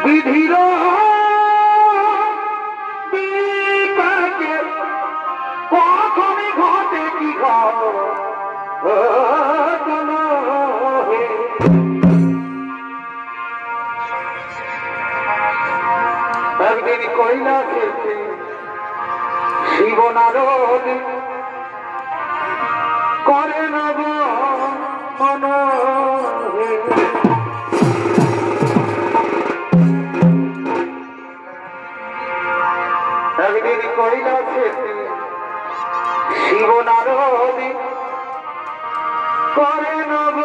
বিধির বিপাকে কখনই ঘটে কি ঘটনা একদিন কৈলাসেতে শিব নারদ করে নব মন একদিন কৈলাসেতে শিব নারদ করে নব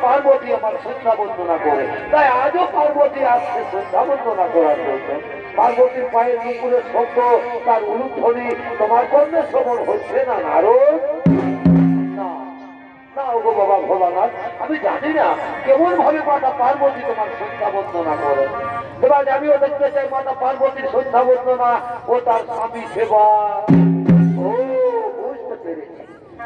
পার্বতী আমার সন্ধ্যা বন্দনা করে, তাই আজও পার্বতী আসছে সন্ধ্যা বন্দনা করার জন্য। পার্বতীর পায়ের নুপুরের শব্দ, তার উলুধ্বনি তোমার কর্ণে শ্রবণ হচ্ছে না নারদ? না ওগো বাবা ভোলানাথ, আমি জানি না কেমন ভাবে মাতা পার্বতী তোমার সন্ধ্যা বন্দনা করে। এবার আমিও দেখতে চাই মাতা পার্বতীর সন্ধ্যা বন্দনা ও তার স্বামী সেবা। ও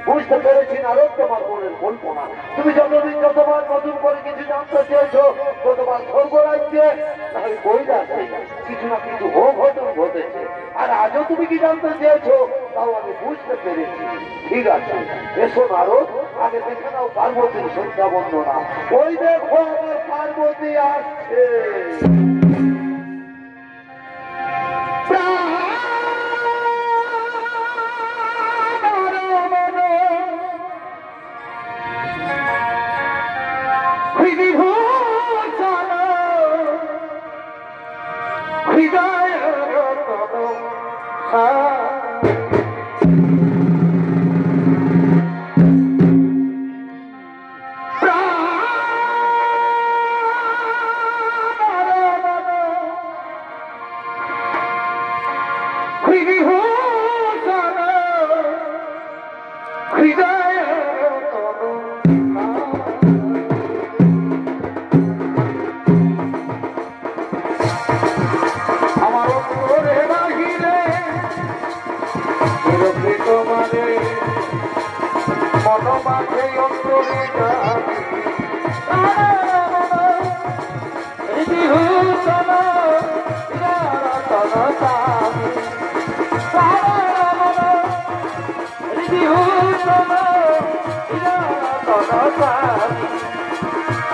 বুঝতে পেরেছি নারদ, তোমার মনের কল্পনা। তুমি যতদিন যতবার নতুন করে কিছু জানতে চেয়েছো, ততবার স্বর্গরাজ্যে তাহলে কৈলাসে কিছু না কিছু অঘটন ঘটেছে। আর আজও তুমি কি জানতে চেয়েছো, তাও আমি বুঝতে পেরেছি। ঠিক আছে, এসো নারদ, আগে দেখে নাও পার্বতীর সন্ধ্যা বন্দনা। ওই দেখো আমার পার্বতী আসছে।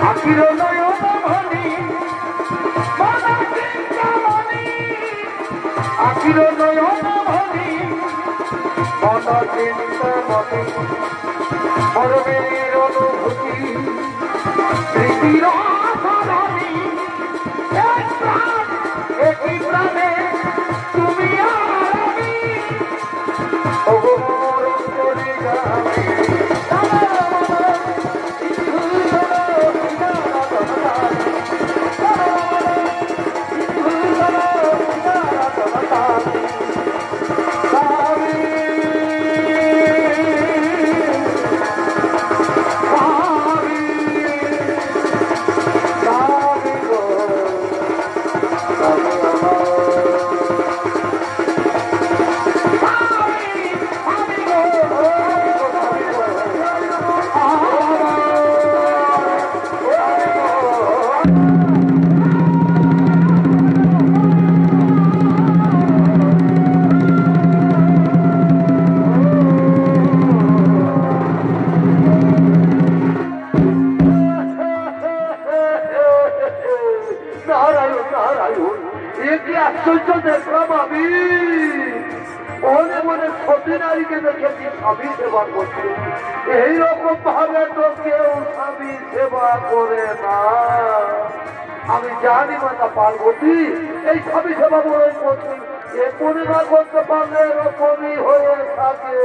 আখির নয়ন মনি আখির নয়ন মনি মন চিন্তামণি মরমের অনুভূতি স্মৃতির সরণি একই প্রাণে তুমি আর আমি করে যাবে আশ্চর্য দেখলাম আমি মনে মনে সতী নারীকে দেখেছি স্বামী সেবা করছে এইরকম ভাবে তো কেউ স্বামী সেবা করে না আমি জানি মাতা পার্বতী এই স্বামী সেবা বলে করছি এ পরিবার করতে পারলে এরকমই হয়ে থাকে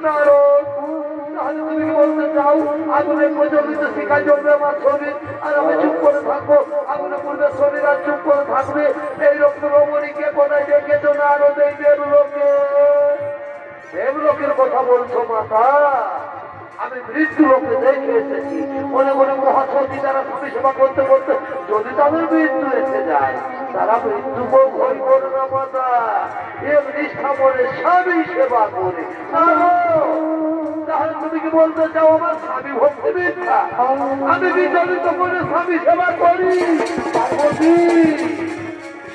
নারদ তাহলে তুমি বলতে চাও আগুনে প্রজ্বলিত শিখা জমবে আমার শরীর আর আমি চুপ করে থাকবো আগুনে পূর্বে শরীর আর চুপ করে থাকবে এইরকম রমণীকে কোথায় দেখেছো না আরো এই দেবলোকের কথা বলছো মাতা আমি মৃত্যু লোকে দেখে এসেছি মনে মনে মহাসতী তারা স্বামী সেবা করতে করতে যদি তাদের মৃত্যু এসে যায় তারা মৃত্যু ভয় করে না মাতা এ নিষ্ঠা করে স্বামী সেবা করে তাহলে তুমি কি বলতে চাও আমার স্বামী ভক্তি মিথ্যা আমি বিচলিত করে স্বামী সেবা করি পার্বতী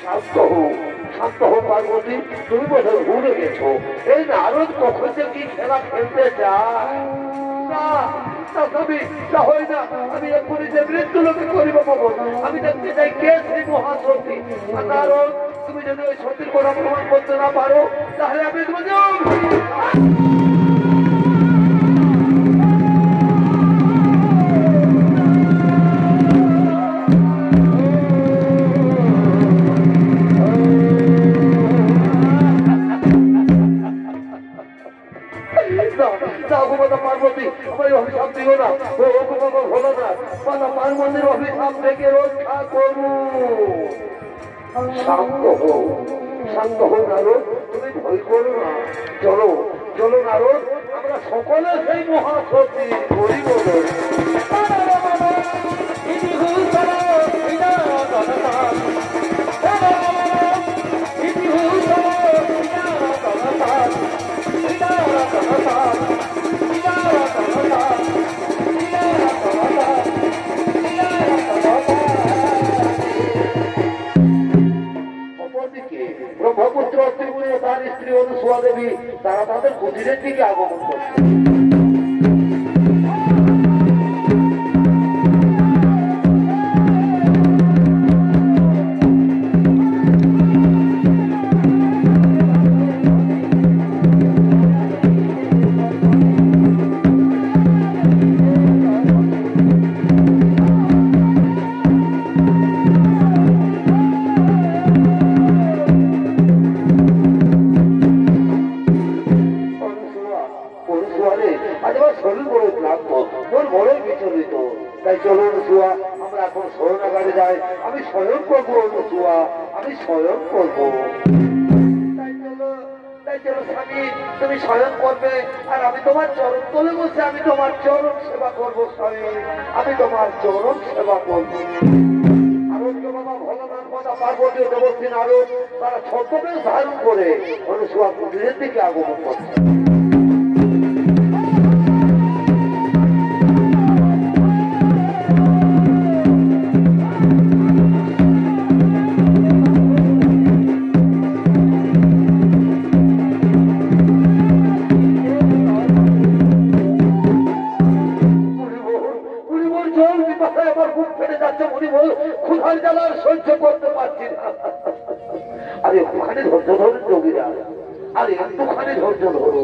শান্ত হোক শান্ত হোক পার্বতী তুমি বোধহয় ভুলে গেছো এই নারদ কখন যে কি খেলা খেলতে চায় আমি এক্ষুনি যে মৃত্যু লোকে করিব আমি দেখতে চাই কে সেই মহাসতী কারণ তুমি যদি ওই সতীর কোনো প্রমাণ করতে না পারো তাহলে আমি তোমাকে পার্বতী আমার অভিশাপ দিও না হলো না মাতা পার্বতীর অভিশাপ থেকে রক্ষা করু শান্ত হো নারদ তুমি ভয় করো না চলো চলো নারদ আমরা সকলে সেই মহাসতী করিব ব্রহ্মপুত্র ত্রিপুরী ও তার স্ত্রী অনুসুয়া দেবী তারা তাদের কুটিরের দিকে আগমন করছে তাই চলো অনুসুয়া আমরা এখন শরণাগারে যাই আমি স্বয়ং করবো অনুসুয়া আমি স্বয়ং করবো তাই চলো স্বামী তুমি স্বয়ং করবে আর আমি তোমার চরণ তলে বসে আমি তোমার চরণ সেবা করবো স্বামী আমি তোমার চরণ সেবা করবো আরোগ্য বাবা ভগবান মাতা পার্বতী দেবস্থিন আরো তারা ছদ্মবেশ ধারণ করে অনুসুয়া কুটিরের দিকে আগমন করছে বুক ফেটে যাচ্ছে মনে বল, ক্ষুধার জ্বালা সহ্য করতে পারছি না। আরে ওখানে ধৈর্য ধরুন যোগীরা, আরে একটুখানি ধৈর্য ধরো।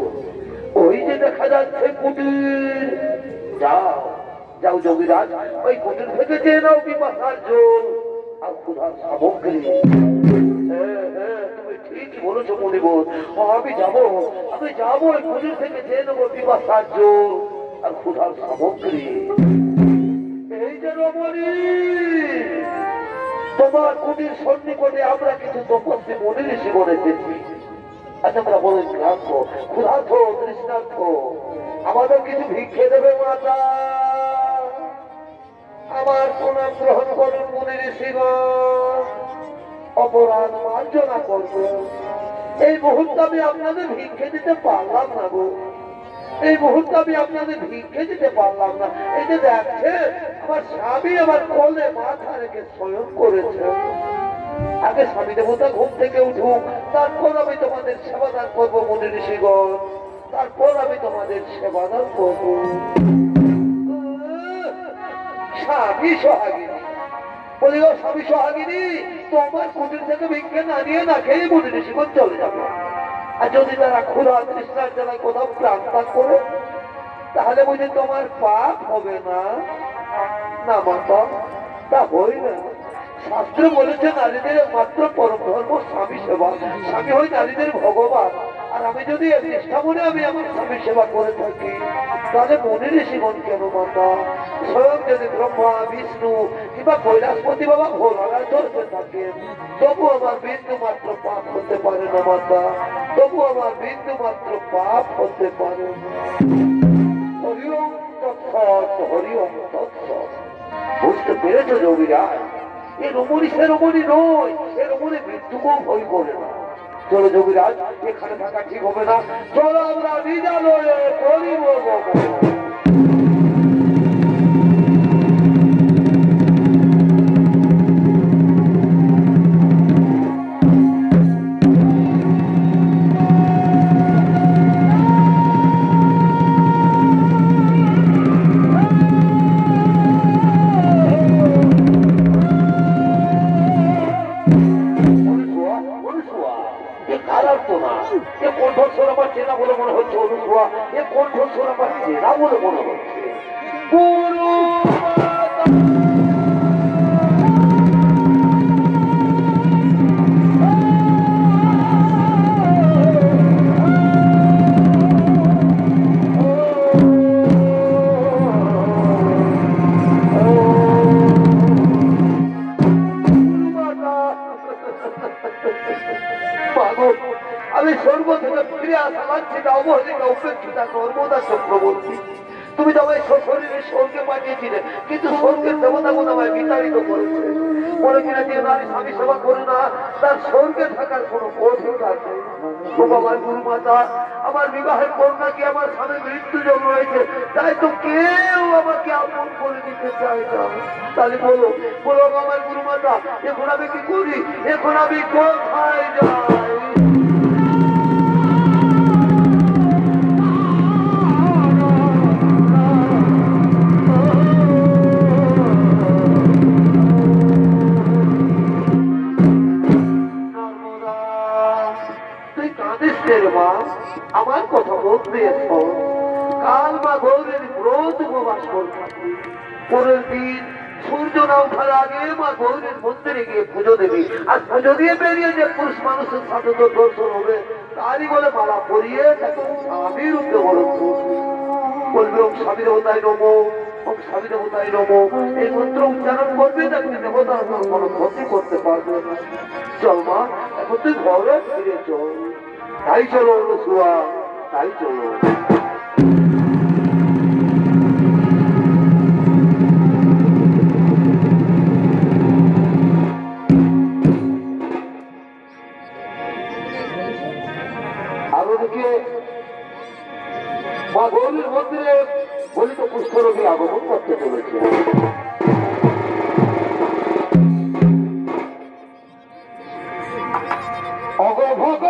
ওই যে দেখা যাচ্ছে কুটির, যাও যাও যোগীরাজ, ওই কুটির থেকে চেয়ে নাও পিপাসার জল আর ক্ষুধার সামগ্রী। তুমি ঠিকই বলেছো মনিবর, আমি যাবো ওই কুটির থেকে চেয়ে নেবো পিপাসার জল আর ক্ষুধার সামগ্রী। এই যে রমণী, তোমার কুটির সন্নিকটে আমরা কিছু তপস্বী মনে ঋষি বলে এসেছি। আচ্ছা আমরা বলে ক্লান্ত, ক্ষুধার্থ, তৃষ্ণার্থ, আমাদের কিছু ভিক্ষে দেবে মাতা? আমার প্রণাম গ্রহণ করুন মনে ঋষিগণ, অপরাধ মার্জনা করব। এই মুহূর্তে আমি আপনাদের ভিক্ষে দিতে পারলাম না গো, এই মুহূর্তে আমি আপনাদের ভিক্ষে দিতে পারলাম না। এই যে দেখছে আমার স্বামী আমার কোলে মাথা রেখে স্বয়ং করেছে। আগে স্বামী দেবতা ঘুম থেকে উঠুক, তারপর আমি তোমাদের সেবাদান করবো মনে ঋষিগণ, তারপর আমি তোমাদের সেবাদান করব। স্বামী সোহাগিনী বলি, ও স্বামী সোহাগিনী, তোমার কুটির থেকে ভিক্ষে না নিয়ে না খেয়ে মনে ঋষিগণ চলে যাবে। আর যদি তারা ক্ষুধা তৃষ্ণার জ্বালায় কোথাও প্রাণ ত্যাগ করে, তাহলে বুঝি তোমার পাপ হবে না? না মাতা, তা হই না। শাস্ত্র বলেছে নারীদের মাত্র পরম ধর্ম স্বামী সেবা, স্বামী হয় নারীদের ভগবান। আর আমি যদি চেষ্টা মনে আমি আমার স্বামীর সেবা করে থাকি, তাহলে মনে ঋষিগণ কেন মাতা? স্বয়ং যদি ব্রহ্মা বিষ্ণু কিংবা কৈলাসপতি বাবা ভোলানাথ ধরতে থাকেন, তবু আমার বিন্দু মাত্র পাপ হতে পারে না মাতা, তবু আমার বিন্দু মাত্র পাপ হতে পারে না। হরি ওম তৎসৎ, হরি ওম তৎসৎ। বুঝতে পেরেছো যোগীরাজ? এ রমণী সে রমণী নয়, এ রমণী মৃত্যুকেও ভয় করে না। চলো যোগীরাজ, এখানে থাকা ঠিক হবে না, চলো আমরা বিদ্যালয়ে করিব। আমি স্বর্গ থেকে ফিরে আসা লাঞ্ছিতা অবহেলিকা উপেক্ষিতা সর্বদা চক্রবর্তী, তুমি তো আমায় শরীরে স্বর্গে পাঠিয়েছিলে, কিন্তু স্বর্গের দেবতাগুলো আমায় বিতাড়িত করেছে। বলে কিনা যে নারী স্বামী সেবা করে না, তার স্বর্গে থাকার কোনো অধিকার নেই। ও বাবার গুরু মাতা, আমার বিবাহের পর নাকি আমার স্বামীর মৃত্যু জন্ম হয়েছে, তাই তো কেউ আমাকে আপন করে নিতে চায় না। তাহলে বলো বলো আমার গুরু মাতা, এখন আমি কি করি? এখন আমি কোথায় যাই? আমার কথা বলতে কাল বা গৌরের ব্রত উপবাস করতে, পরের দিন সূর্য না ওঠার আগে মা গৌরের মন্দিরে গিয়ে পুজো দেবী, আর পুজো দিয়ে বেরিয়ে যে পুরুষ মানুষের সাথে তো দর্শন হবে, তারই বলে মালা পরিয়ে তাকে স্বামী রূপে বলবে ওম স্বামী দেবতায় নমো, ওম স্বামী দেবতায় নমো, এই মন্ত্র উচ্চারণ করবে, তাকে দেবতা কোনো ক্ষতি করতে পারবে না। চল মা, এখন তুই ঘরে ফিরে চল। তাই চলো রসুয়া, তাই চলো। আর ওদিকে মা গৌরীর মন্দিরে বলিত পুষ্করকে আগমন করতে চলেছে। অগভগ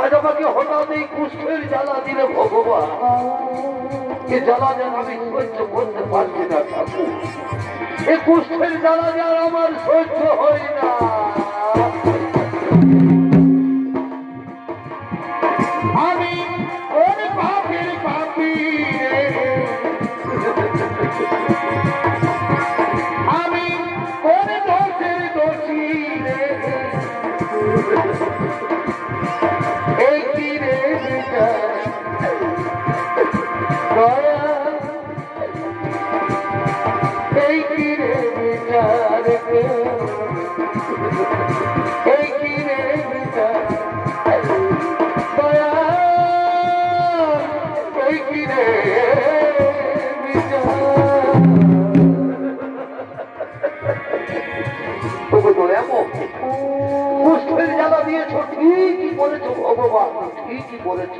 আজ আমাকে হঠাৎ এই কুষ্ঠের জ্বালা দিলে ভগবান, এ জ্বালা যেন আমি সহ্য করতে পারছি না ঠাকুর। এ কুষ্ঠের জ্বালা যেন আমার সহ্য হয় না। আমি কোন পাপের পাপী রে, আমি কোন দোষের দোষী রে, এই কি রে দয়া, এই কি রে বিচার, এই কি রে বিচার দয়া, এই কি রে বিচার। কুষ্ঠের জ্বালা দিয়েছ, ঠিকই বলেছ ভগবান, ঠিকই বলেছ,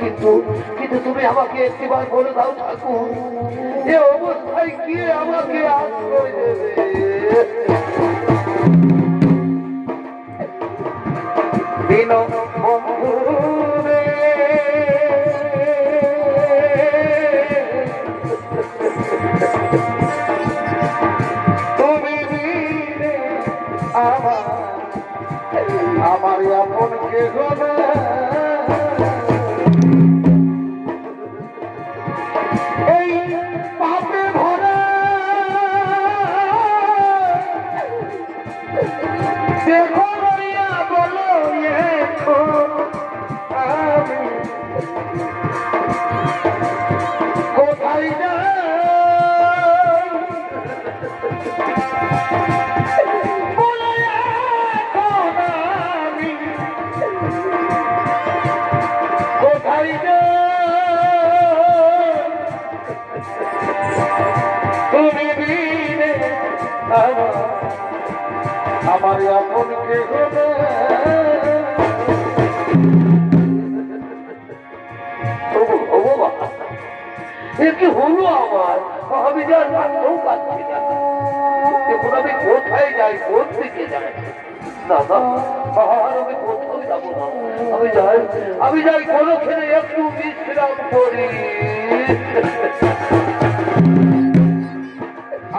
কিন্তু কিন্তু তুমি আমাকে একটিবার বলে দাও ঠাকুর, এ অবস্থায় কি আমাকে আশ্রয় দেবে? দিন বন্ধু রে, তুমি দিলে আমার আপন কে গো, এই পাপে ভরা দেখো বলিয়া বলো আমি কোথায় যাই, তুমি দিলে আমার আপন কে হবে? এ কি হলো আমার? আমি যা রাখতেও পারছি না। এখন আমি কোথায় যাই, কোন দিকে যাই? দাদা আমি কোথাও যাবো না, আমি যাই কোনখানে একটু বিশ্রাম করি।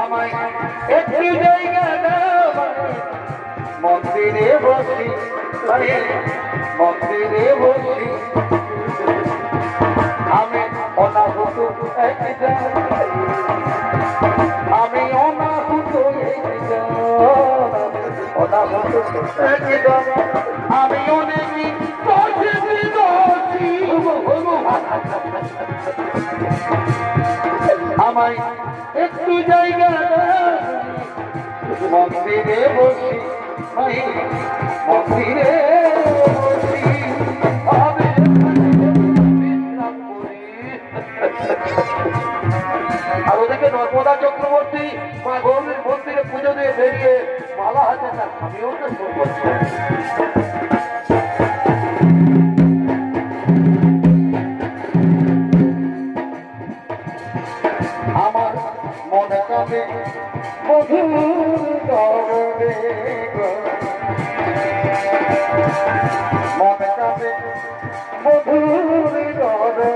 আমায় একটু জায়গা দাও, মন্দিরে বসি, মন্দিরে বসি, আমি অনাহুত আমি অনাহুত আমি অনেক আমায় একটু জায়গা মন্দিরে বসি, মন্দিরে বসি, আমি বিশ্রাম করি। আর ওদিকে নর্মদা চক্রবর্তী মা গৌরীর মন্দিরে পুজো দিয়ে বেরিয়ে মালা হাতে তার স্বামীও তো শুরু করছে। আমার মনে কাঁদে মধুর দরদে, মনে কাঁদে মধুর দরদে,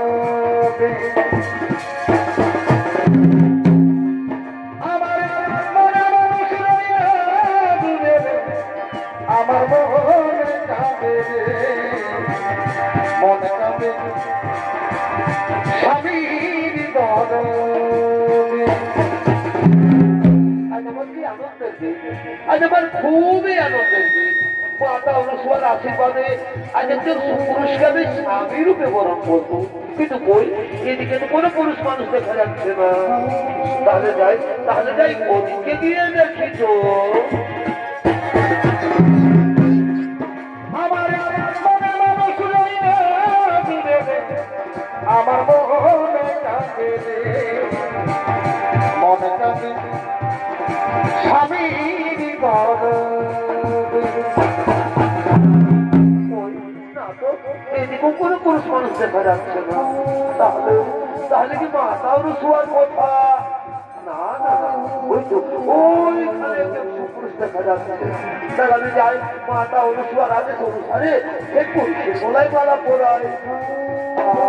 আমার মনে মানুষ রইয়া দূরে, আমার মনে কাঁদে, মনে কাঁদে স্বামীর দরদে। আজ আমার খুবই আনন্দের দিন, মাতা অনুসবার আশীর্বাদে আজ একজন পুরুষকে স্বামী রূপে বরণ করবো, কিন্তু বই এদিকে তো কোনো পুরুষ মানুষ দেখা যাচ্ছে না। তাহলে যাই ওদিকে গিয়ে দেখি তো। আমার মনে মানুষ রইয়া দূরে, আমার মনে কাঁদে, মনে কাঁদে স্বামীর এদিকেও কোনো পুরুষ মানুষ দেখা যাচ্ছে না, তাহলে তাহলে কি মাতাও শোয়ার কথা? না না না, ওই তো ওইখানে একজন সুপুরুষ দেখা যাচ্ছে। তাহলে আমি যাই, মাতা অনুসুয়ার আদেশ অনুসারে এই পুরুষের গলায় মালা পরাই।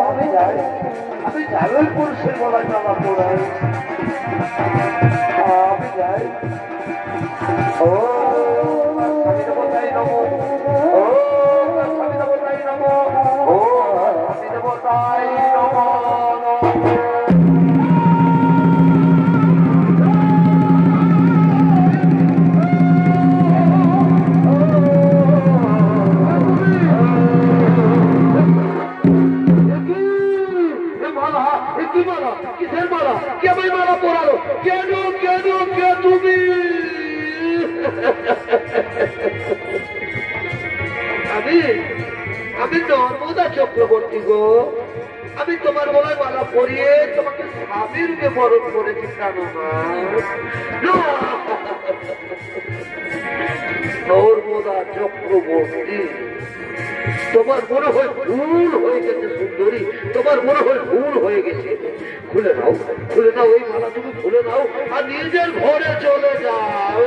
আমি যাই ওই পুরুষের গলায় মালা পরাই। আমি যাই। ও স্বামী দেবতাই নমো, ও স্বামী দেবতাই নমো, ও স্বামী দেবতাই নমো। কিসের মালা? কে ভাই মালা পরালো? কেন কেন কে তুমি? আমি নর্মদা চক্রবর্তী গো। আমি তোমার গলায় মালা পরিয়ে তোমাকে স্বামী রূপে বরণ করেছি। কেন নর্মদা চক্রবর্তী, তোমার মনে হয় ভুল হয়ে গেছে সুন্দরী, তোমার মনে হয় ভুল হয়ে গেছে। খুলে দাও ওই মালা, তুমি খুলে দাও আর নিজের ঘরে চলে যাও।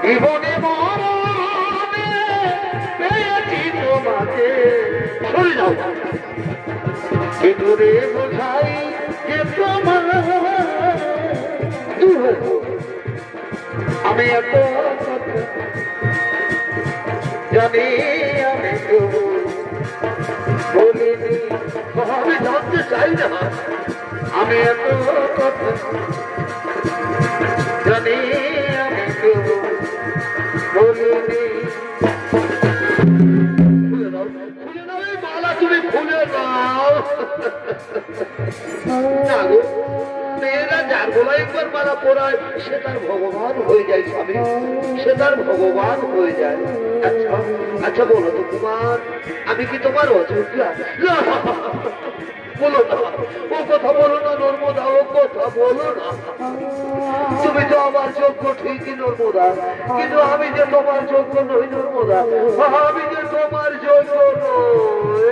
জীবনে পেয়েছি তোমাকে, সরে যাও। কি করে বোঝাই যে তোমার আমি এত জানি, আমি বলিনি, আমি জানতে চাই না। আমি এত কথা জানি, আমি বলিনি। খুলে দাও এই মালা, তুমি খুলে দাও। না গো, মেয়েরা যার গলায় একবার মালা পরায় সে তার ভগবান হয়ে যায় স্বামী, সে তার ভগবান হয়ে যায়। আচ্ছা আচ্ছা, বলো তো কুমার, আমি কি তোমার অযোগ্যা? বলো না, ও কথা বলো না নর্মদা, ও কথা বলো না। তুমি তো আমার যোগ্য ঠিকই নর্মদা, কিন্তু আমি যে তোমার যোগ্য নই নর্মদা, আমি যে তোমার যোগ্য নই।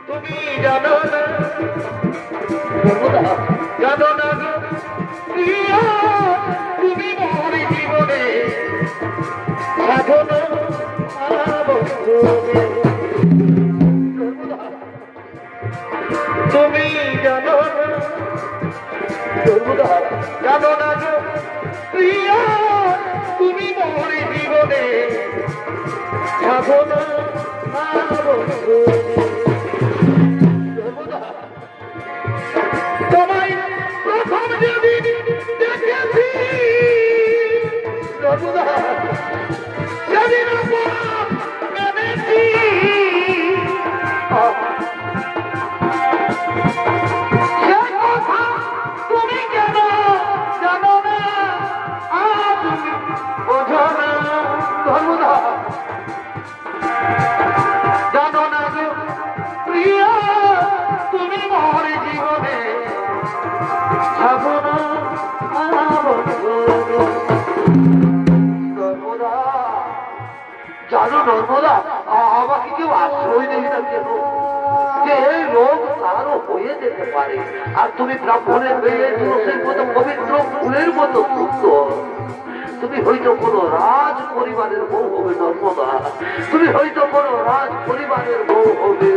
তুমি জানো না নর্মদা, জানো না প্রিয়া, তুমি মোর জীবনে সাধনা তুমি জানো না নর্মদা, জানো না প্রিয়া, তুমি মোর জীবনে সাধনা তোমায় প্রথম যেদিন দেখেছি নর্মদা, সেদিন মেনেছি। সে কথা তুমি কেন জানো না, আজ বোঝো না নর্মদা, জানো না গো প্রিয়া, তুমি মোর জীবনে নর্মদা। জানো নর্মদা, আমাকে কেউ আশ্রয় দেয় না কেন? যে এই রোগ তারও হয়ে যেতে পারে, আর তুমি ব্রাহ্মণের মেয়ে, তুলসীর মতো পবিত্র ফুলের মতো সুন্দর। তুমি হয়তো কোনো রাজ পরিবারের বউ হবে নর্মদা, তুমি হয়তো কোনো রাজ পরিবারের বউ হবে।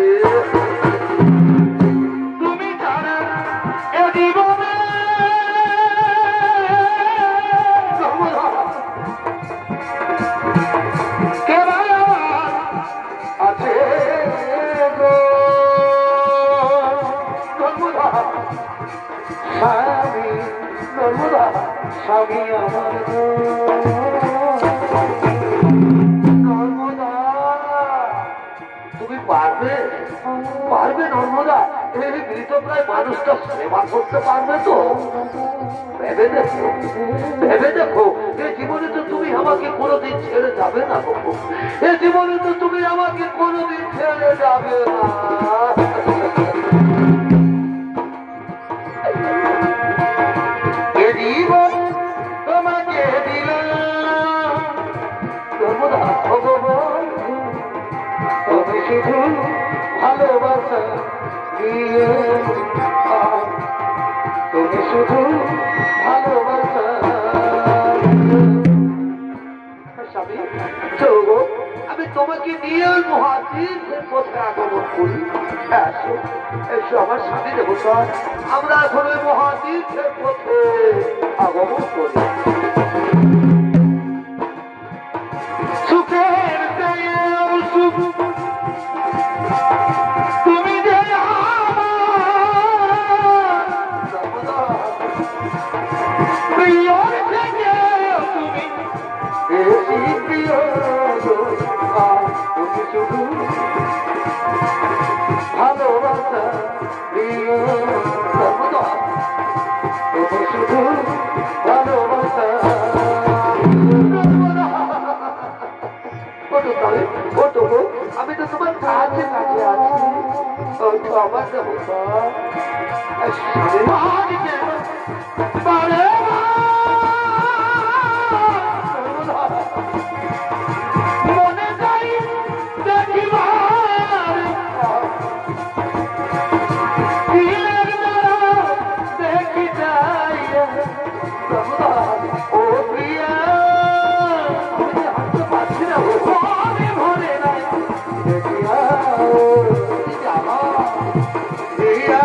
তুমি জানো এ জীবনে আছে গো নর্মদা স্বামী, নর্মদা স্বামী আমার নর্মদা। তুমি পারবে নর্মদা এই মৃতপ্রায় মানুষটা সেবা করতে পারবে তো? ভেবে দেখো এই জীবনে তো তুমি আমাকে কোনোদিন ছেড়ে যাবে না গো, এই জীবনে তো তুমি আমাকে কোনোদিন ছেড়ে যাবে না। জীবন তোমাকে দিলাম নর্মদা, বন্ধু তুমি শুধু ভালোবাসা দিয়ে তুমি শুধু ভালোবাসা আমি তোমাকে নিয়ে ওই মহাতীর্থের পথে আগমন করি। এসো এসো আমার স্বামী দেবতা, আমরা এখন ওই মহাতীর্থের পথে আগমন করি। সুখের সুখ তুমি যে প্রিয় থেকে তুমি বেশি প্রিয় তুমি শুধু ভালোবাসা প্রিয় তুমি শুধু ভালোবাসা। আমি তো তোমার কাছে কাছে আছি, আমার দেবতা মনে যাই দেখিবার দেখি যাই ও প্রিয়া হাসতে পারছি না ভরে না দেখিয়া প্রিয়া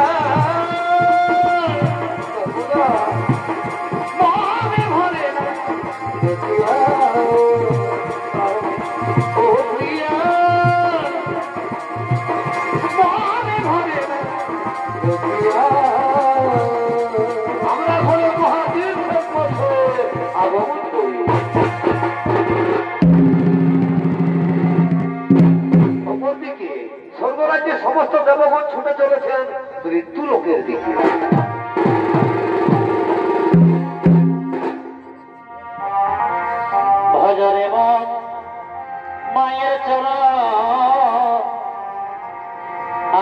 ভরে না দেখিয়া ও প্রিয়া ভরে না দেখিয়া আমরা হলো মহাতীর্থের পথে আগমন করি। অপরদিকে স্বর্গরাজ্যের সমস্ত দেবগণ ছুটে চলেছেন মৃত্যু লোকের দিকে। ভজরে মন মায়ের চরণ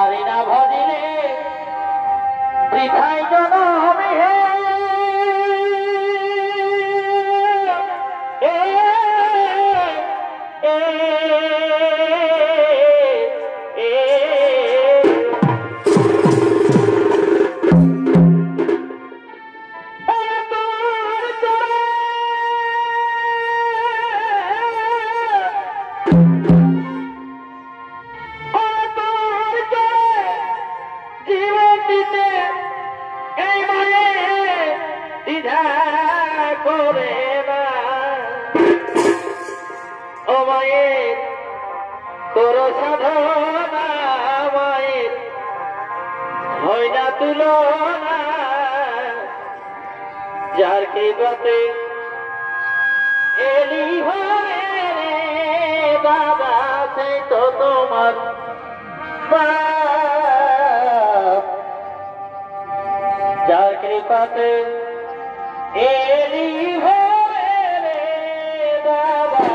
আরি না ভজিলে বৃথাই জনমে তোর সাধনা মায়ের হয় না তুলনা, যার কৃপাতে এলি হয়ে রে দাদা সেই তো তোমার বাপ, যার কৃপাতে এলি হয়ে রে দাদা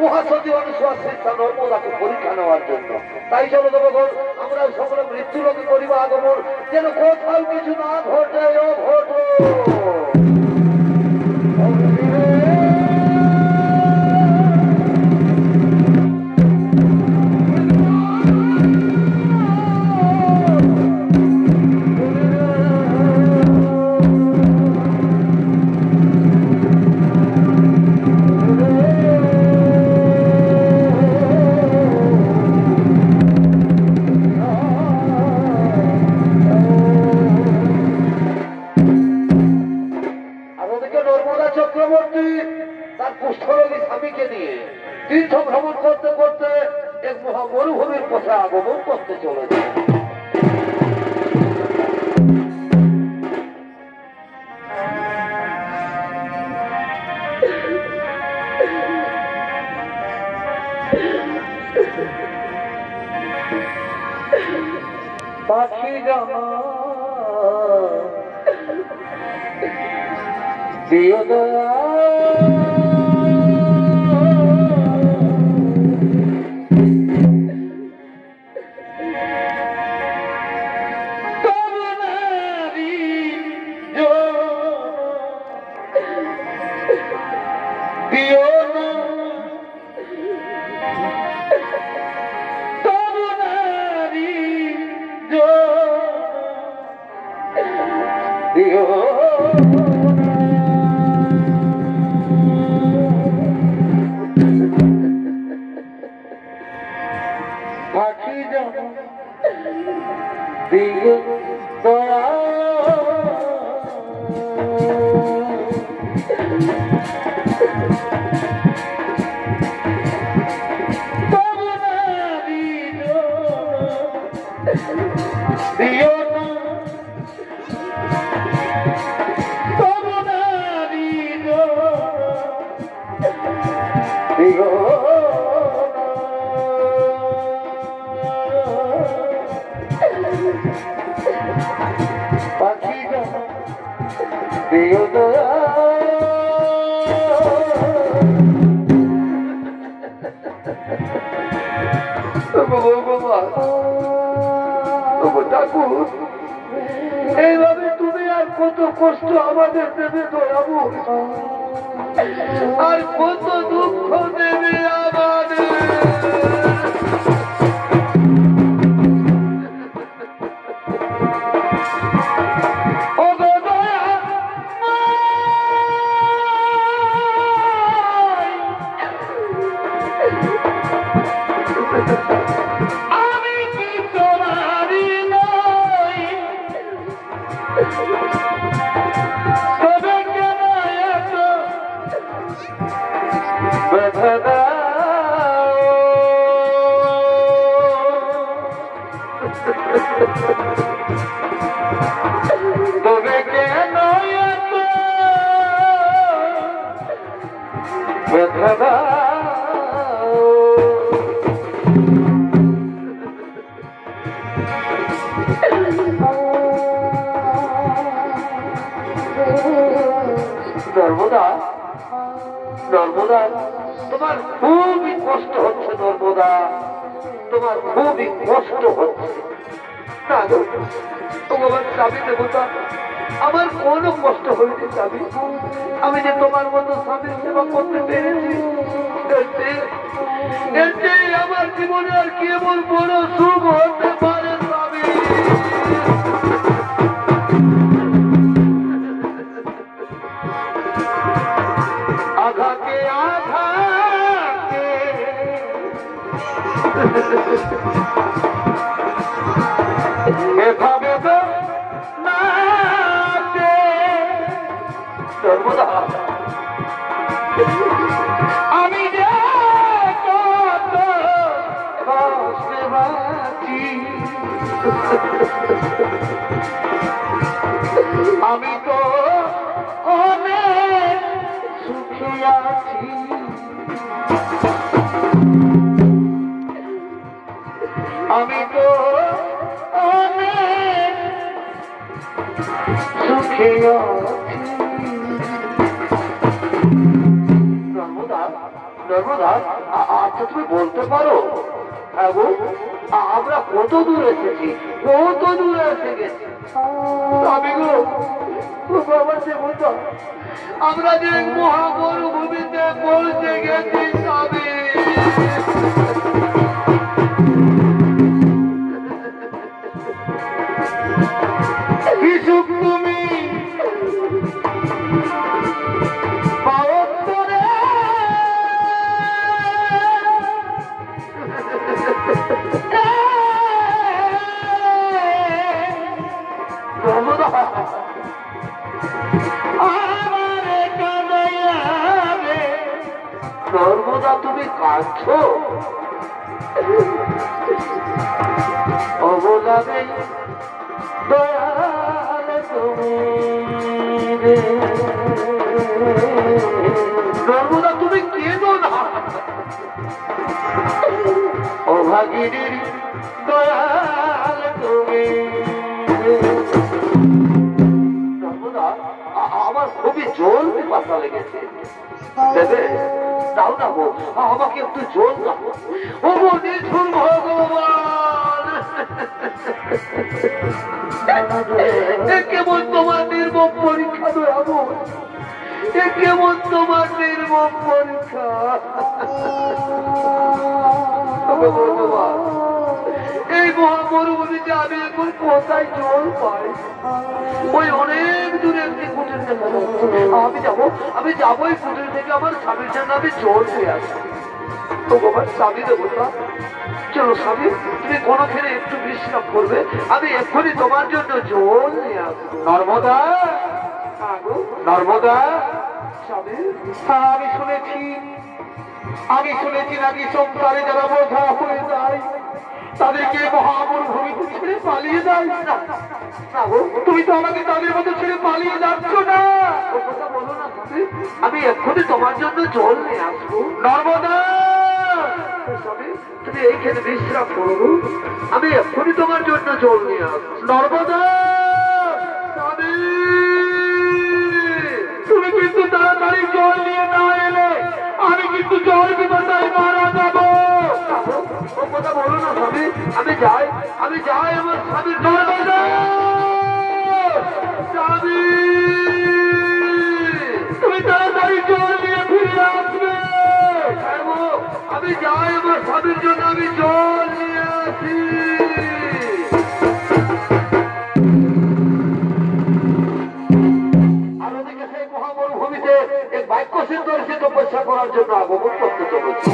মহাসতী অনুসর শিক্ষা নর্মদাকে পরীক্ষা নেওয়ার জন্য। তাই চলো দেবগণ আমরা সকলে মৃত্যুলোকে করিব আগমন, যেন কোথাও কিছু না ঘটে অঘটে। চক্রবর্তী তার কুষ্ঠরোগী স্বামীকে নিয়ে তীর্থ ভ্রমণ করতে করতে এক মহা মরুভূমির পথে আগমন করতে চলেছে। পাখি জামা দিও দয়া এইভাবে তুমি আর কত কষ্ট আমাদের দেবে দয়াবু, আর কত দুঃখ দেবে আমাদের। তবে কেন ব্যথা নর্মদা, নর্মদা তোমার খুবই কষ্ট হচ্ছে। নর্মদা তোমার খুবই কষ্ট হচ্ছে। না ভগবান স্বামী দেবতা, আমার কোনো কষ্ট হয়নি স্বামী। আমি যে তোমার মতো স্বামীর সেবা করতে পেরেছি, এতে আমার জীবনে আর কেমন বড় সুখ হতে পারে স্বামী। আঘাতে আঘাতে এভাবে তো নাচে সর্বদা আমি যে কত কষ্টে বাঁচি, আমি তো অনেক সুখী আছি। আমি তো অনেক সুখী আছি। নর্মদা, নর্মদা আচ্ছা তুমি বলতে পারো হ্যাঁ গো, আমরা কত দূর এসেছি, কত দূরে এসে গেছি? আমি গো বাবা দেবতা, আমরা যে মহামরুভূমিতে পৌঁছে গেছি স্বামী। কি সুখ তুমি নর্মদা তুমি কাঁদছ? অবদানে দয়াল তুমি রে। নর্মদা তুমি কেঁদো না, অভাগিনীর দয়াল তুমি রে। নর্মদা আমার খুবই জল পিপাসা লেগেছে, দেবে দাও না গো, আমাকে একটু জল দাও। ও নিঠুর ভগবান, কেমন তোমার নির্মম পরীক্ষা দয়াবো, কেমন তোমার নির্মম পরীক্ষা। ভগবান, এই মহামরুভূমিতে আমি এখন কোথায় জল পাই? ওই অনেক দূরে একটি কুটির দেখা যাচ্ছে, আমি যাবো এই কুটির থেকে আমার স্বামীর জন্য আমি জল পেয়ে আসি। ভগবান স্বামী দেবতা, চলো স্বামী, তুমি কোনোখানে একটু বিশ্রাম করবে, আমি এক্ষুনি তোমার জন্য জল নিয়ে আসবো। নর্মদা, নর্মদা স্বামী, আমি শুনেছি নাকি সংসারে যারা বোঝা হয়ে যায় তাদেরকে মহামরুভূমিতে ছেড়ে পালিয়ে যায়। তুমি তো আমাকে তাদের মতো ছেড়ে পালিয়ে যাচ্ছ না। বলো না স্বামী, আমি এক্ষুনি তোমার জন্য জল নিয়ে আসবো। নর্মদা স্বামী, তুমি এইখানে বিশ্রাম করবো, আমি এক্ষুনি তোমার জন্য জল নিয়ে আসবো। নর্মদা স্বামী, তুমি কিন্তু তাড়াতাড়ি জল নিয়ে না এলে আমি কিন্তু জল পিপাসায় মারা যাবো। ও কথা বলো না স্বামী, আমি যাই আমার স্বামীর। নর্মদা স্বামী, তুমি তাড়াতাড়ি জল নিয়ে ফিরে আসবে। আমি যাই আমার স্বামীর জন্য, আমি জল নিয়ে আসি। আর ওদিকে সেই মহামরুভূমিতে এক বাক্য সিদ্ধ তপস্যা করার জন্য আগমন করতে চলেছে।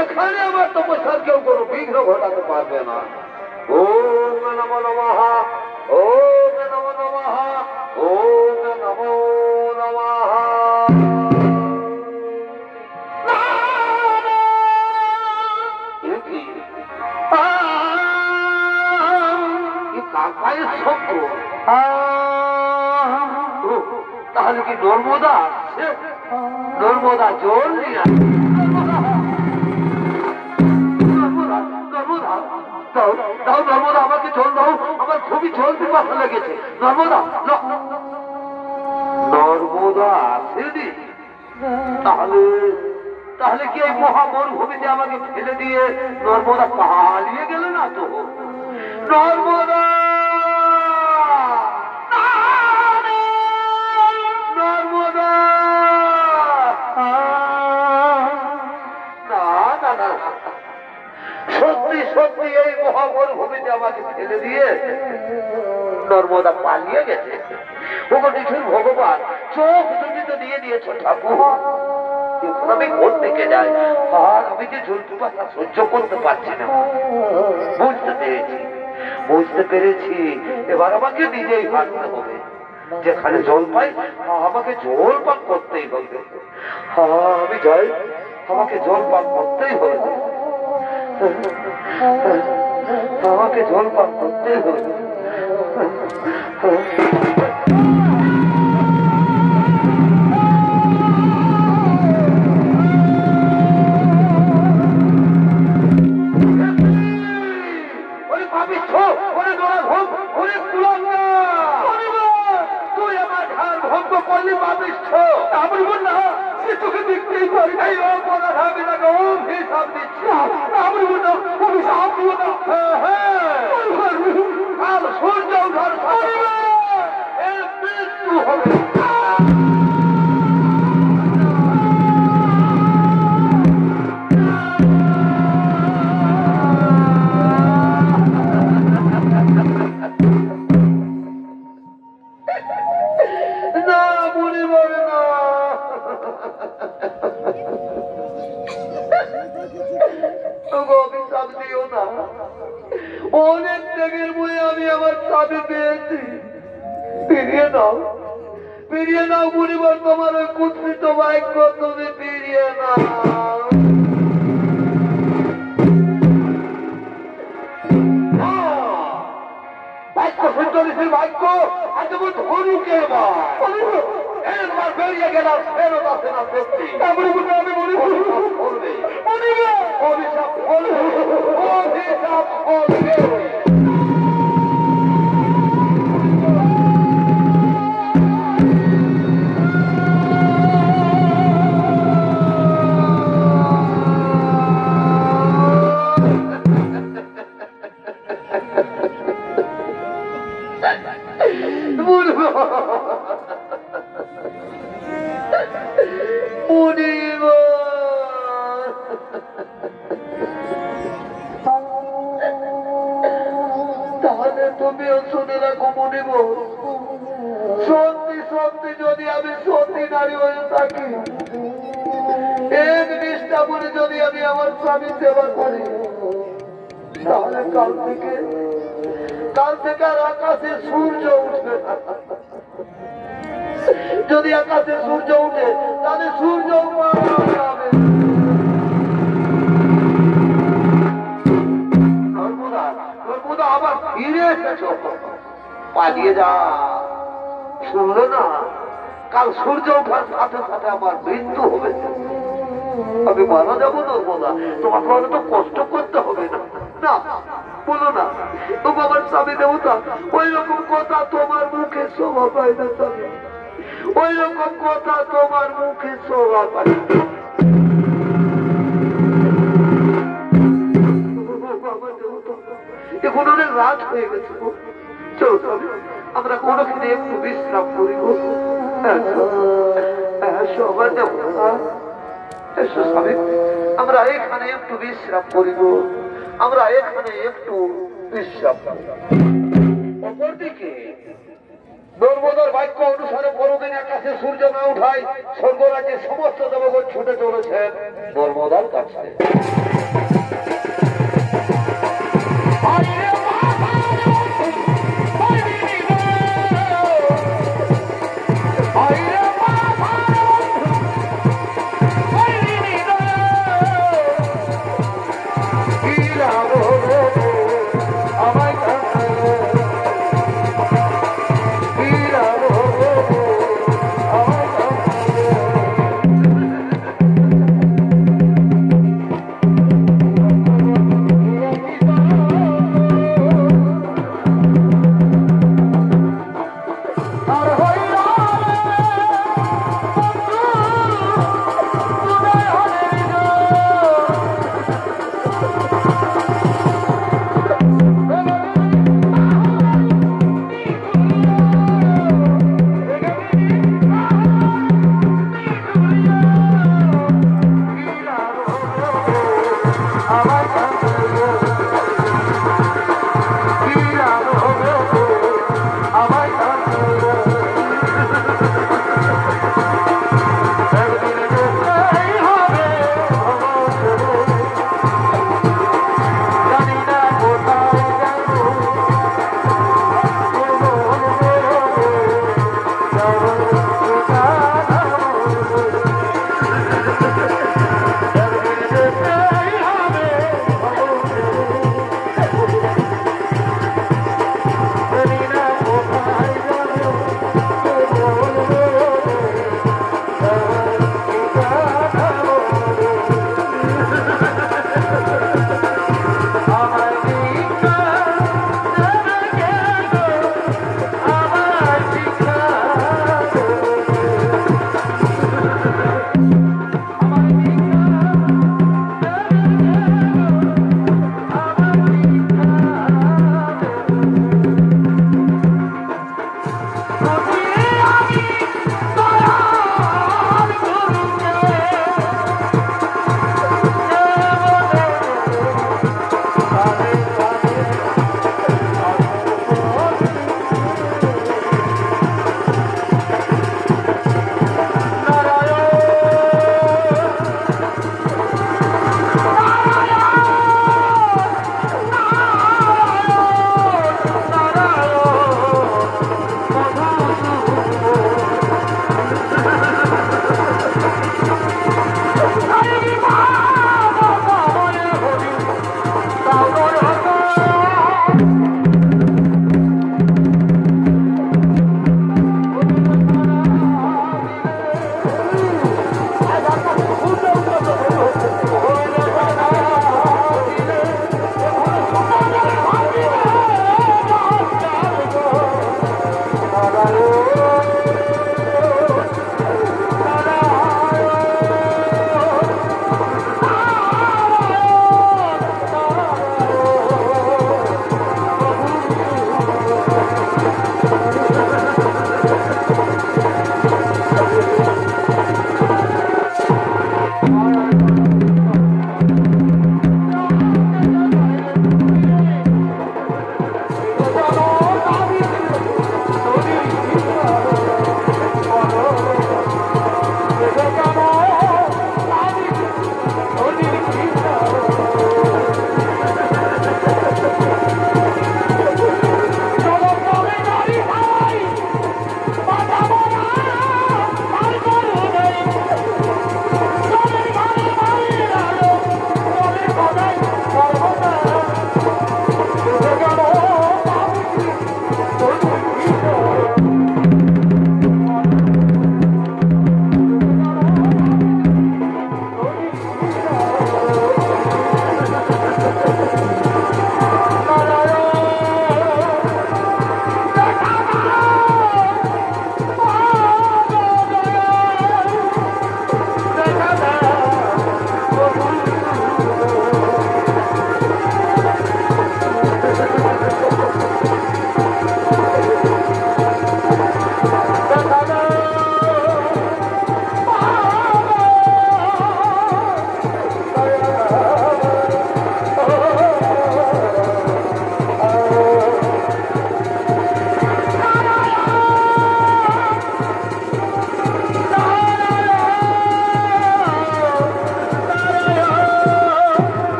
এখানে আমার তপস্যার কেউ কোনো বিঘ্ন ঘটাতে পারবে না। ওম নমো নমঃ, ওম নমো নমঃ, ওম নমো নমঃ। তাহলে কি নর্মদা আসছে? নর্মদা জল নিয়ে দাও নর্মদা, আমাকে জল দাও, আমার খুবই জল পিপাসা লেগেছে। নর্মদা নর্মদা আসেনি? তাহলে তাহলে কি এই মহা মরুভূমিতে আমাকে ফেলে দিয়ে নর্মদা পালিয়ে গেল না তো? নর্মদা নর্মদা না, সত্যি সত্যি এই মহা মরুভূমিতে আমাকে ফেলে দিয়ে নর্মদা পালিয়ে গেছে। ওগো নিঠুর ভগবান, চোখ তুমি তো দিয়ে দিয়েছ ঠাকুর, এখন আমি কোন দিকে যাই? আর আমি যে জল পিপাসা সহ্য করতে পারছি না। বুঝতে পেরেছি, এবার আমাকে নিজেই ভাবতে হবে। যেখানে জল পাই আমাকে জল পান করতেই হবে। আমি যাই, আমাকে জল পান করতেই হবে, আমাকে জল পান করতেই হবে। তুই আমার ঘর ভঙ্গ করলি পাবিষ্ঠ। আমি বল না, সে তোকে দেখতেই পারি নাই। ও বলা ভাবি না, ও হিসাব দিচ্ছি। আমি বল না, অভিশাপ দিও না। কাল সূর্য ওঠার সাথে এর মৃত্যু হবে। অনেক ত্যাগের বই আমি আমার চাবি পেয়েছি। ফিরিয়ে নাও, ফিরিয়ে নাও পরিবার, তোমার ওই কুৎসিত বাক্য তুমি ফিরিয়ে নাও। বাক্য সঞ্চালিতের বাক্য আর তুমি ধনুকে এবার বেরিয়ে গেলাম, ফেরত আসে না সত্যি। আমি মনে করবে অভিশাপ বলবে, অভিশাপ বলবে। তাহলে তুমিও শুনে রাখো মনিব, সত্যি সত্যি যদি আমি সত্যি নারী হয়ে থাকি, এক নিষ্ঠা করে যদি আমি আমার স্বামী সেবা করি, তাহলে কাল থেকে আর আকাশে সূর্য উঠবে না। যদি আকাশে সূর্য উঠে তাহলে সূর্য মারা যাবে। নর্মদা আবার ফিরে এসেছ, পালিয়ে যা। শুনলো না, কাল সূর্য ওঠার সাথে সাথে আমার মৃত্যু হবে। আমি মারা যাবো নর্মদা, তোমাকে অত কষ্ট করতে হবে না। না বলো না, তোমার আমার স্বামী দেবতা, ওই রকম কথা তোমার মুখে শোভা পায় না। স্বামী ওই রকম কথা তোমার মুখে শোভা পায়। এখন অনেক রাত হয়ে গেছে, চলো তবে আমরা কোনোখানে একটু বিশ্রাম করি। সবার যাবো আমরা এখানে একটু বিশ্রাম করিব, আমরা এখানে একটু বিশ্রাম। অপরদিকে নর্মদার বাক্য অনুসারে পরদিন আকাশে সূর্য না উঠায় স্বর্গরাজ্যের সমস্ত দেবগণ ছুটে চলেছেন নর্মদার কাছে।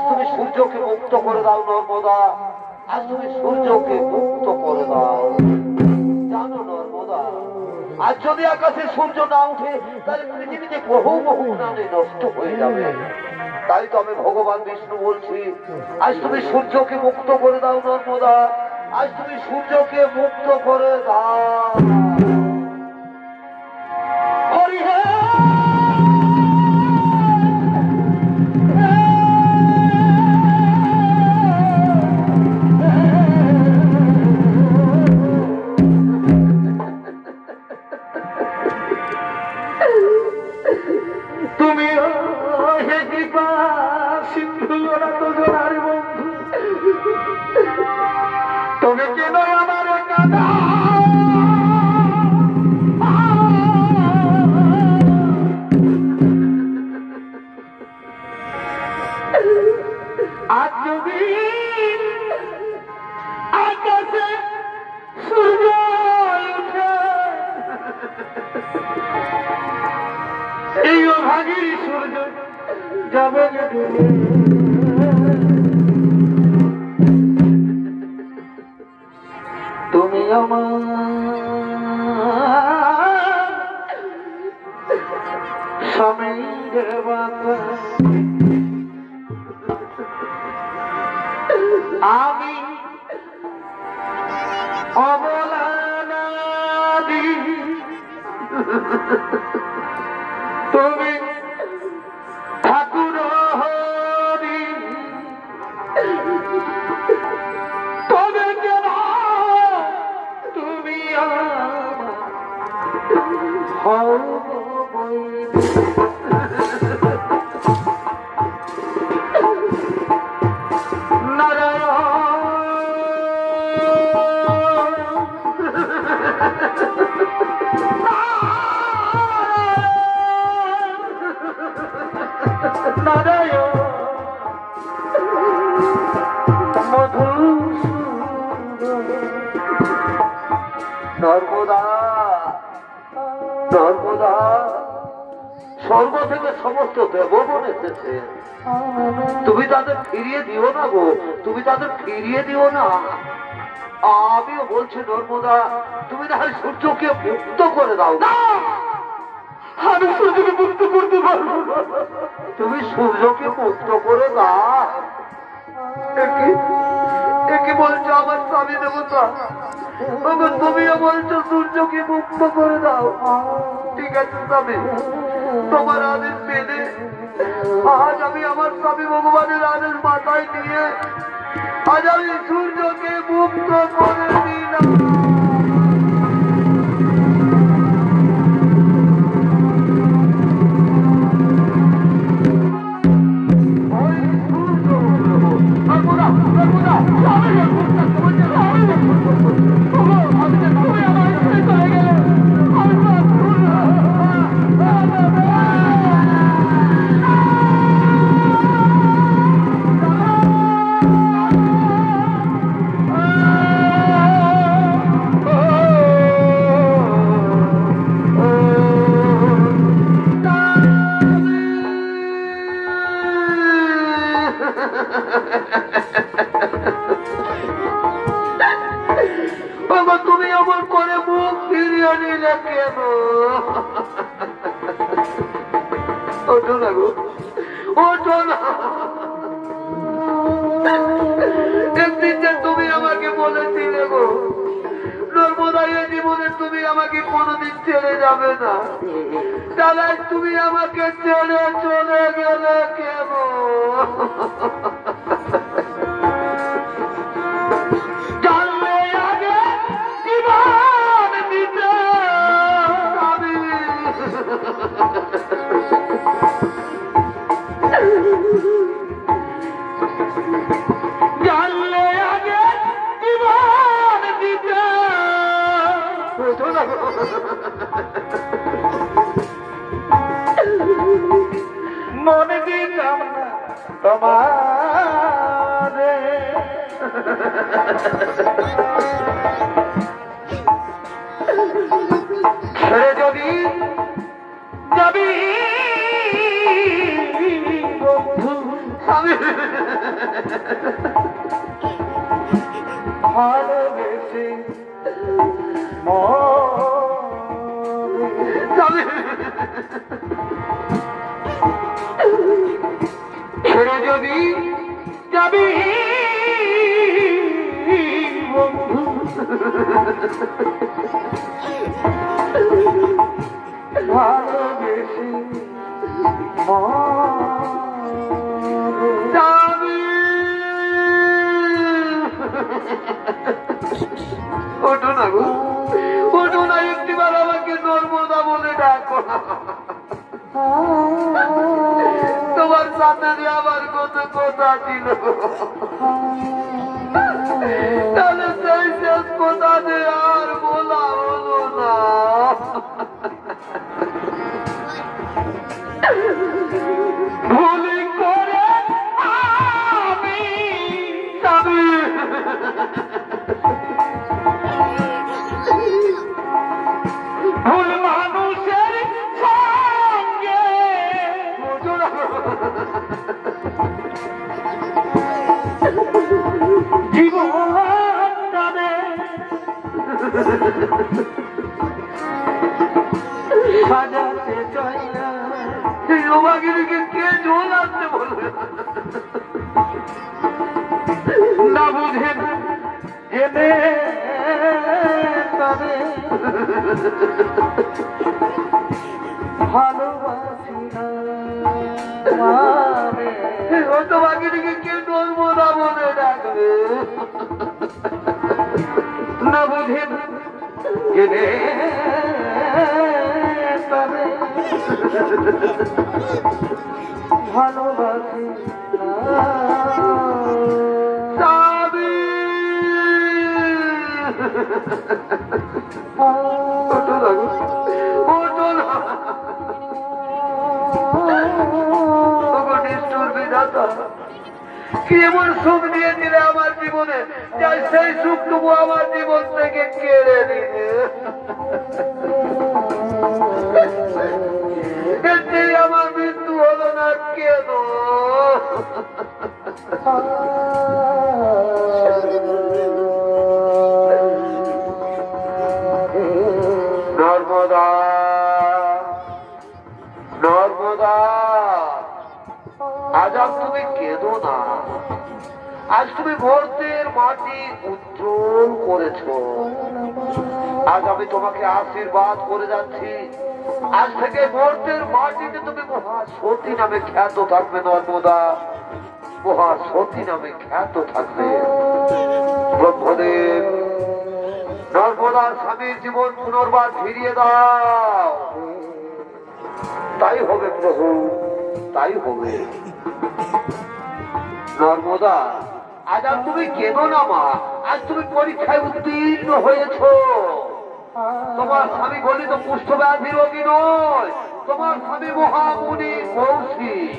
তুমি সূর্যকে মুক্ত করে দাও নর্মদা, আজ তুমি সূর্যকে মুক্ত করে দাও। জানো নর্মদা, আজ যদি আকাশে সূর্য না উঠে তাহলে পৃথিবীতে বহু বহু প্রাণী নষ্ট হয়ে যাবে। তাই তো আমি ভগবান বিষ্ণু বলছি, আজ তুমি সূর্যকে মুক্ত করে দাও নর্মদা, আজ তুমি সূর্যকে মুক্ত করে দাও। হরি হে তুমি আমার স্বামীর বাবা, আমি অবলা নদী, তুমি ঠাকুর হরি, তবে কেন তুমি হও নর্মদা, নর্মদা, স্বর্গ থেকে সমস্ত দেবগণ এসেছে, তুমি তাদের ফিরিয়ে দিও না গো, তুমি তাদের ফিরিয়ে দিও না। আমিও বলছি নর্মদা, তুমি না হয় সূর্যকে মুক্ত করে দাও। না, আমি সূর্যকে মুক্ত করতে পারবো না। তুমি সূর্যকে মুক্ত করে দাও। কি বলছো আমার স্বামী দেবতা? তুমিও বলছো সূর্যকে মুক্ত করে দাও। ঠিক আছে স্বামী, তোমার আদেশ মেনে আজ আমি আমার স্বামী ভগবানের আদেশ মাথায় নিয়ে আজ আমি সূর্যকে মুক্ত করে দিলাম। তুমি এমন করে মুখ ফিরিয়ে নিলে কেন? ওঠো না গো, ওঠো না। একদিন যে তুমি আমাকে বলেছিলে গো নর্মদা, এ জীবনে তুমি আমাকে কোনোদিন ছেড়ে যাবে না, তাহলে তুমি আমাকে ছেড়ে চলে গেলে কেন? জানলে আগে জীবন দিতে মনে দিতাম না তোমার, ছেড়ে যদি যাবি বন্ধু আমি ভালোবেসে ছেড়ে যদি যাবি বন্ধু ভালোবেসে যাবি ওঠো না গো ওঠো না একটিবার আমাকে নর্মদা বলে ডাকো তোমার সাথে আমার কত কথা ছিল তাহলে সেই শেষ কথা আর বলা হলো না ভুলি করে আমি ভুল মানুষের সঙ্গে জীবন সাজাতে চাই না এই অবাগিনীকে কে জল আসতে বলবে না বুঝে এনে তবে ভালোবাসি না তোমাকে কে বলবো না বলে ডাকবে না বুঝে এনে তবে ভালোবাসি কেমন সুখ দিয়ে দিলে আমার জীবনে যাই সেই সুখটুকু আমার জীবন থেকে কেড়ে দিলে আমার মৃত্যু হলো না কেন নর্মদা নর্মদা আজ আর তুমি কেঁদো না আজ তুমি ভোরের মাটি উজ্জ্বল করেছ আজ আমি তোমাকে আশীর্বাদ করে যাচ্ছি আজ থেকে ভোরের মাটিতে তুমি মহাসতী নামে খ্যাত থাকবে নর্মদা মহাসতী নামে খ্যাত থাকবে ব্রহ্মদেব নর্মদার স্বামীর জীবন পুনর্বার ফিরিয়ে দাও তাই হবে প্রভু তাই হবে নর্মদা আজ আর তুমি কেঁদো না মা আজ তুমি পরীক্ষায় উত্তীর্ণ হয়েছ তোমার স্বামী বলি তো কুষ্ঠ ব্যাধি রোগী নয় তোমার স্বামী মহামুনি কৌশিক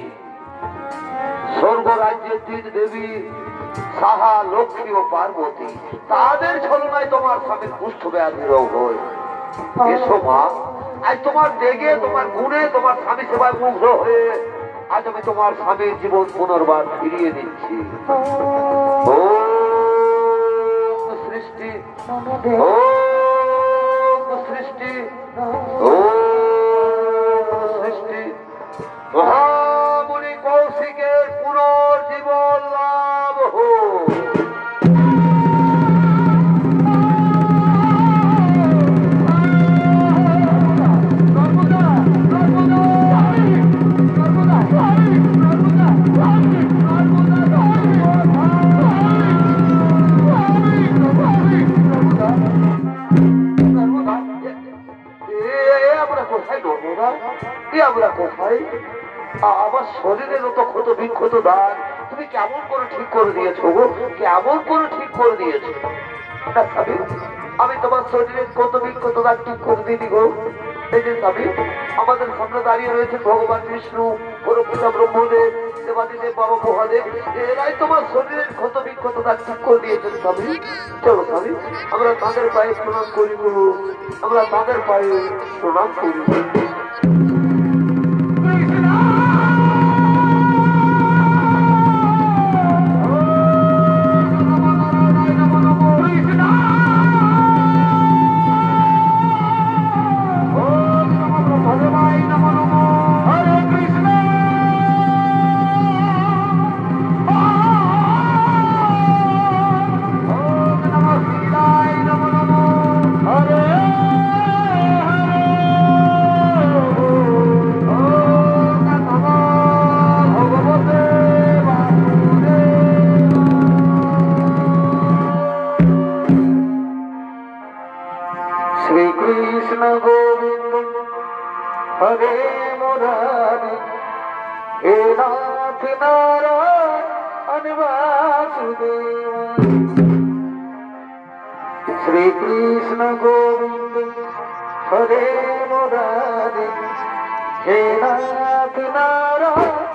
স্বর্গ রাজ্যের তিন দেবী সাহা লক্ষ্মী ও পার্বতী তাদের ছলনায় তোমার স্বামীর কুষ্ঠ ব্যাধি রোগ হয় এসো মা আজ তোমার দেখে তোমার গুণে তোমার স্বামী সেবায় মুগ্ধ হয়ে আজ আমি তোমার স্বামীর জীবন পুনর্বার ফিরিয়ে দিচ্ছি ওম সৃষ্টি ওম সৃষ্টি ওম সৃষ্টি মহামুনি কৌশিকের পুনর্জীবন লাভ হোক আমার শরীরের তো ক্ষত বিক্ষত দাগ তুমি কেমন করে ঠিক করে দিয়েছো গো কেমন করে ঠিক করে দিয়েছো আমি তোমার শরীরের ক্ষত বিক্ষত দাগ ঠিক করে দিই গো এই যে স্বামী আমাদের সামনে দাঁড়িয়ে রয়েছে ভগবান বিষ্ণু পরমপিতা ব্রহ্মদেব দেবাদিদেব বাবা মহাদেব এরাই তোমার শরীরের ক্ষত বিক্ষত দাগ ঠিক করে দিয়েছেন স্বামী চলো স্বামী আমরা তাদের পায়ে প্রণাম করি গুরু আমরা তাদের পায়ে প্রণাম করি হরে কৃষ্ণ গোবিন্দ হরে মুরারি হে নাথ নারায়ণ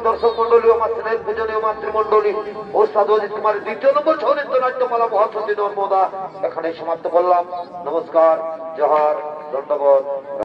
দর্শক মন্ডলী ও মাতৃ পূজনীয় মাতৃমন্ডলী ও সাধু কুমারের ২য় নম্বর ছৌ নৃত্য নাট্যমালা মহাসতী নর্মদা এখানে সমাপ্ত করলাম। নমস্কার, জোহার, দণ্ডবোধ।